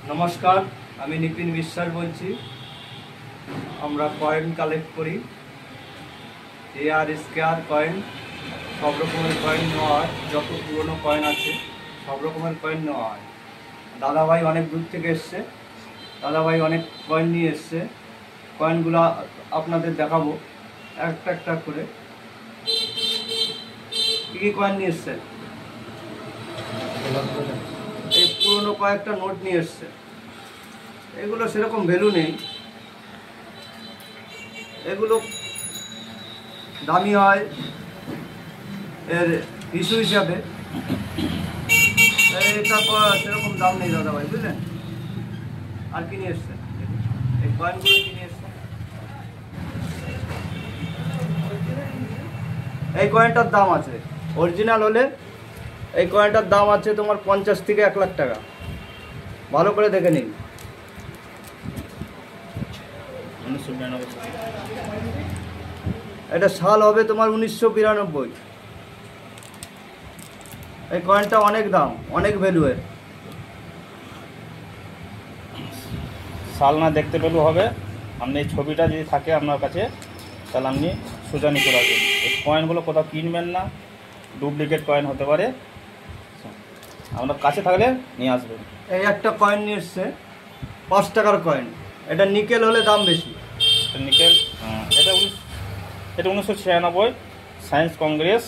নমস্কার, আমি নিতিন বিশ্বাস বলছি। আমরা কয়েন কালেক্ট করি, এআর স্কোয়ার কয়েন, সব রকমের কয়েন নেওয়া হয়। যত পুরনো কয়েন আছে সব রকমের কয়েন নেওয়া হয়। দাদাভাই অনেক দূর থেকে এসছে, দাদাভাই অনেক কয়েন নিয়ে এসছে। কয়েনগুলো আপনাদের দেখাবো একটা একটা করে। কী কী কয়েন নিয়ে এসছে? এই পুরনো কয়েকটা নোট নিয়ে এসছে। এগুলো সেরকম ভ্যালু নেই, এগুলো দামি হয় এর ইস্যু হিসাবে। এটা সেরকম দাম নেই দাদাভাই, বুঝলেন? আর কি নিয়ে এসছে? এই কয়েনগুলো কি নিয়ে এসছে? এই কয়েনটার দাম আছে, অরিজিনাল হলে এই কয়েনটার দাম আছে তোমার 50 থেকে 1 লাখ টাকা। ভালো করে দেখে নিন। এটা সাল হবে তোমার 1992। এই কয়েনটা অনেক দাম, অনেক ভ্যালু এর। সাল না দেখতে পেলেও হবে, আপনি এই ছবিটা যদি থাকে আপনার কাছে তাহলে আপনি সোজা নিতে পারবেন। এই কয়েনগুলো কোথাও কিনবেন না, ডুপ্লিকেট কয়েন হতে পারে। আপনার কাছে থাকলে নিয়ে আসবেন। এই একটা কয়েন নিয়ে এসছে 5 টাকার কয়েন। এটা নিকেল হলে দাম বেশি। নিকেল, এটা 1996 সায়েন্স কংগ্রেস।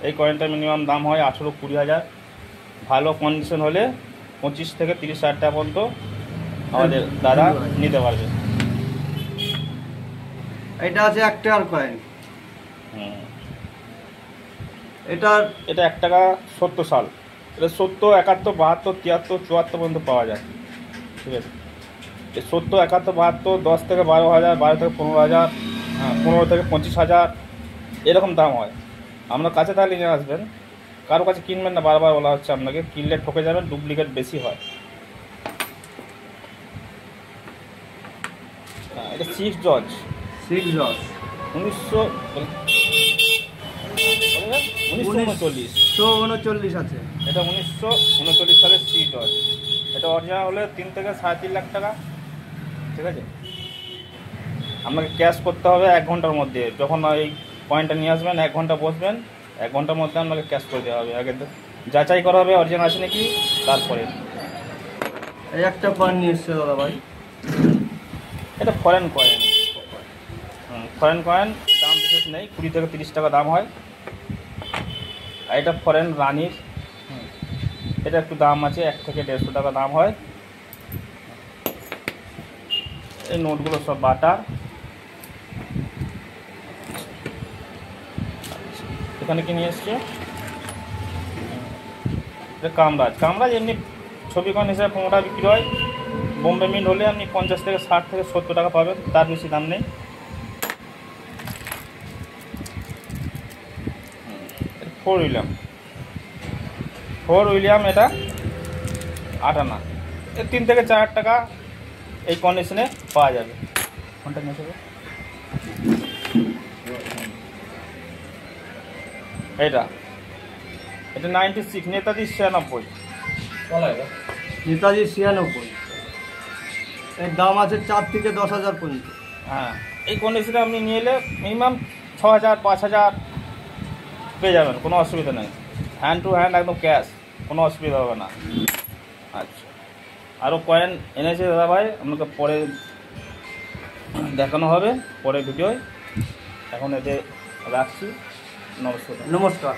এই কয়েনটার মিনিমাম দাম হয় 18-20 হাজার। ভালো কন্ডিশন হলে 25 থেকে 30 হাজার টাকা পর্যন্ত আমাদের দাদা নিতে পারবে। এটা আছে 1 টাকার কয়েন। এটা 1 টাকা 70 সাল। এটা 70, 71, 72, 73, 74 পর্যন্ত পাওয়া যায়। ঠিক আছে, 70, 71, 72, 10 থেকে 12 হাজার, 12 থেকে 15 হাজার, 15 থেকে 25 হাজার এরকম দাম হয়। আপনার কাছে তাহলে নিয়ে আসবেন, কারো কাছে কিনবেন না। বারবার বলা হচ্ছে আপনাকে, কিনলে ঠকে যাবেন, ডুপ্লিকেট বেশি হয়। এটা 6 জর্জ 1939 আছে। এটা 1939 সালের 6 জর্জ। এটা অরিজিনাল হলে 3 থেকে 3.5 লাখ টাকা। ঠিক আছে, আপনাকে ক্যাশ করতে হবে 1 ঘন্টার মধ্যে। যখন এই কয়েনটা নিয়ে আসবেন 1 ঘন্টা বসবেন, 1 ঘন্টার মধ্যে আপনাকে ক্যাশ করে দেওয়া হবে। আগে যাচাই করা হবে অরিজিনাল আছে নাকি, তারপরে। এই একটা কয়েন নিয়ে এসছে দাদা ভাই। এটা ফরেন কয়েন। ফরেন কয়েন দাম বিশেষ নেই, 20 থেকে 30 টাকা দাম হয়। আর এটা ফরেন রানির। এটা একটু দাম আছে, 1 থেকে 150 টাকা দাম হয়। এই নোটগুলো সব বাটার। এখানে কি নিয়ে এসছে? এটা কামরাজ এমনি ছবি কয়েন হিসেবে 15 টাকা বিক্রি হয়। বোম্বে মিন্ট হলে আপনি 50 থেকে 60 থেকে 70 টাকা পাবেন, তার বেশি দাম নেই। ফোর উইলিয়াম এটা 8 আনা। 3 থেকে 4 টাকা এই কন্ডিশনে পাওয়া যাবে। কোনটা নিয়ে আসবে? এটা 96 নেতাজি 96। নেতাজি 96। এর দাম আছে 4 থেকে 10 হাজার পর্যন্ত। হ্যাঁ, এই কন্ডিশনে আপনি নিয়ে এলে মিনিমাম 6 হাজার 5 হাজার পেয়ে যাবেন, কোনো অসুবিধা নেই। হ্যান্ড টু হ্যান্ড একদম ক্যাশ, কোনো অসুবিধা হবে না। আচ্ছা, আরও কয়েন এনেছে দাদাভাই, আপনাকে পরে দেখানো হবে, পরে ভিডিওয়। এখন এতে রাখছি। নমস্কার।